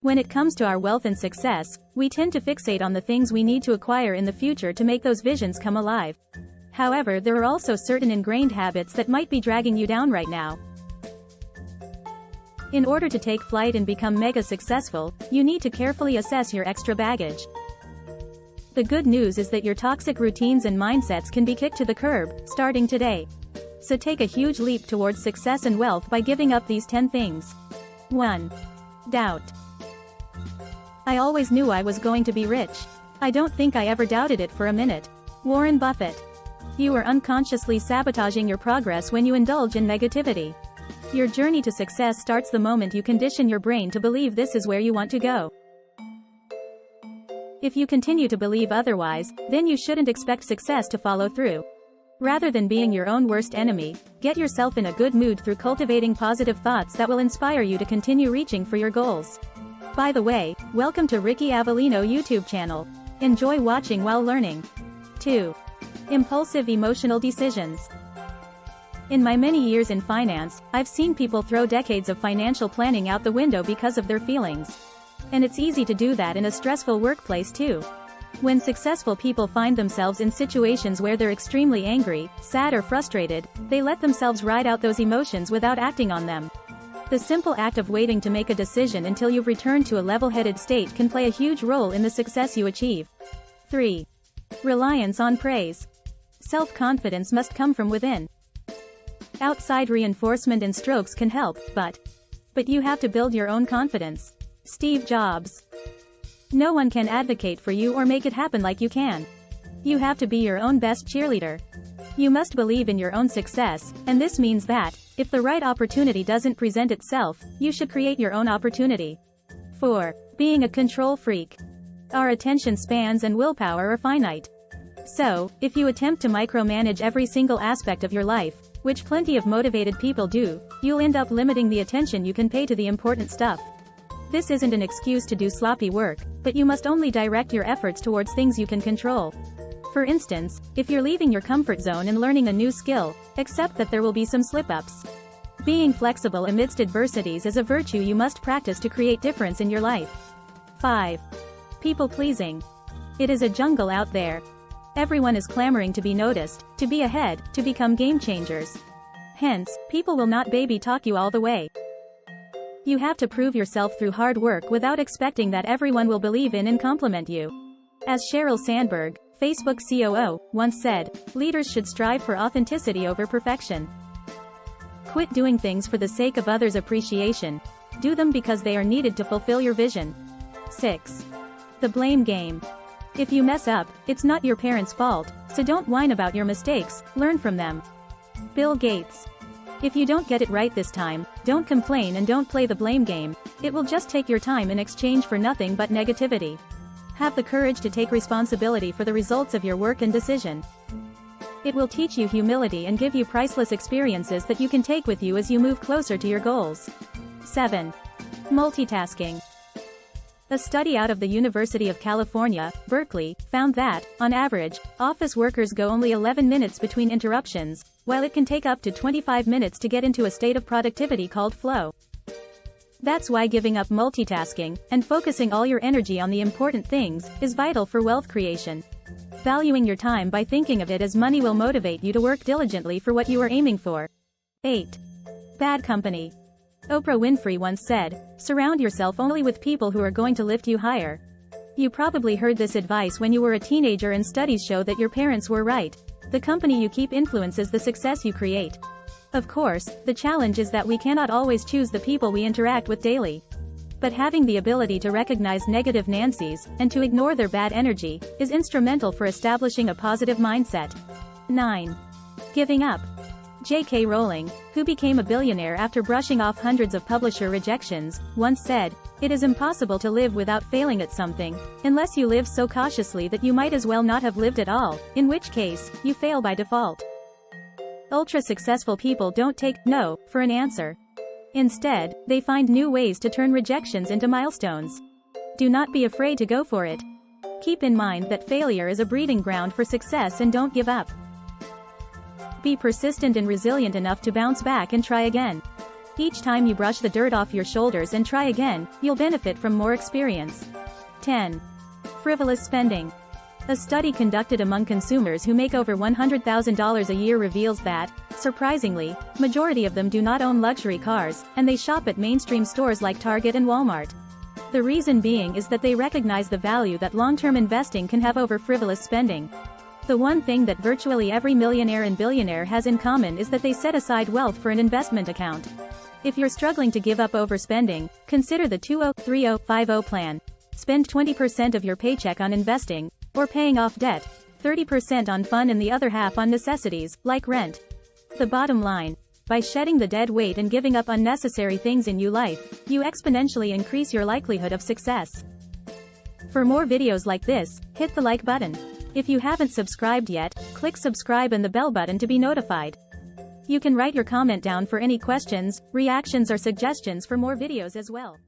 When it comes to our wealth and success, we tend to fixate on the things we need to acquire in the future to make those visions come alive. However, there are also certain ingrained habits that might be dragging you down right now. In order to take flight and become mega successful, you need to carefully assess your extra baggage. The good news is that your toxic routines and mindsets can be kicked to the curb, starting today. So take a huge leap towards success and wealth by giving up these 10 things. 1. Doubt. I always knew I was going to be rich. I don't think I ever doubted it for a minute. Warren Buffett. You are unconsciously sabotaging your progress when you indulge in negativity. Your journey to success starts the moment you condition your brain to believe this is where you want to go. If you continue to believe otherwise, then you shouldn't expect success to follow through. Rather than being your own worst enemy, get yourself in a good mood through cultivating positive thoughts that will inspire you to continue reaching for your goals. By the way, welcome to Ricky Avelino YouTube channel. Enjoy watching while learning. 2. Impulsive emotional decisions. In my many years in finance, I've seen people throw decades of financial planning out the window because of their feelings. And it's easy to do that in a stressful workplace too. When successful people find themselves in situations where they're extremely angry, sad or frustrated, they let themselves ride out those emotions without acting on them. The simple act of waiting to make a decision until you've returned to a level-headed state can play a huge role in the success you achieve. 3. Reliance on praise. Self-confidence must come from within. Outside reinforcement and strokes can help, but you have to build your own confidence. Steve Jobs. No one can advocate for you or make it happen like you can. You have to be your own best cheerleader. You must believe in your own success, and this means that, if the right opportunity doesn't present itself, you should create your own opportunity. 4. Being a control freak. Our attention spans and willpower are finite. So, if you attempt to micromanage every single aspect of your life, which plenty of motivated people do, you'll end up limiting the attention you can pay to the important stuff. This isn't an excuse to do sloppy work, but you must only direct your efforts towards things you can control. For instance, if you're leaving your comfort zone and learning a new skill, accept that there will be some slip-ups. Being flexible amidst adversities is a virtue you must practice to create difference in your life. 5. People-pleasing. It is a jungle out there. Everyone is clamoring to be noticed, to be ahead, to become game changers. Hence, people will not baby talk you all the way. You have to prove yourself through hard work without expecting that everyone will believe in and compliment you. As Sheryl Sandberg, Facebook COO, once said, leaders should strive for authenticity over perfection. Quit doing things for the sake of others' appreciation. Do them because they are needed to fulfill your vision. 6. The blame game. If you mess up, it's not your parents' fault, so don't whine about your mistakes, learn from them. Bill Gates. If you don't get it right this time, don't complain and don't play the blame game. It will just take your time in exchange for nothing but negativity. Have the courage to take responsibility for the results of your work and decision. It will teach you humility and give you priceless experiences that you can take with you as you move closer to your goals. 7. Multitasking. A study out of the University of California, Berkeley, found that, on average, office workers go only 11 minutes between interruptions, while it can take up to 25 minutes to get into a state of productivity called flow. That's why giving up multitasking, and focusing all your energy on the important things, is vital for wealth creation. Valuing your time by thinking of it as money will motivate you to work diligently for what you are aiming for. 8. Bad company. Oprah Winfrey once said, surround yourself only with people who are going to lift you higher. You probably heard this advice when you were a teenager, and studies show that your parents were right. The company you keep influences the success you create. Of course, the challenge is that we cannot always choose the people we interact with daily. But having the ability to recognize negative Nancys, and to ignore their bad energy, is instrumental for establishing a positive mindset. 9. Giving up. J.K. Rowling, who became a billionaire after brushing off hundreds of publisher rejections, once said, it is impossible to live without failing at something, unless you live so cautiously that you might as well not have lived at all, in which case, you fail by default. Ultra-successful people don't take no for an answer. Instead, they find new ways to turn rejections into milestones. Do not be afraid to go for it. Keep in mind that failure is a breeding ground for success, and don't give up. Be persistent and resilient enough to bounce back and try again. Each time you brush the dirt off your shoulders and try again, you'll benefit from more experience. 10. Frivolous spending. A study conducted among consumers who make over $100,000 a year reveals that, surprisingly, majority of them do not own luxury cars, and they shop at mainstream stores like Target and Walmart. The reason being is that they recognize the value that long-term investing can have over frivolous spending. The one thing that virtually every millionaire and billionaire has in common is that they set aside wealth for an investment account. If you're struggling to give up overspending, consider the 20-30-50 plan. Spend 20% of your paycheck on investing, or paying off debt, 30% on fun and the other half on necessities, like rent. The bottom line: by shedding the dead weight and giving up unnecessary things in your life, you exponentially increase your likelihood of success. For more videos like this, hit the like button. If you haven't subscribed yet, click subscribe and the bell button to be notified. You can write your comment down for any questions, reactions or suggestions for more videos as well.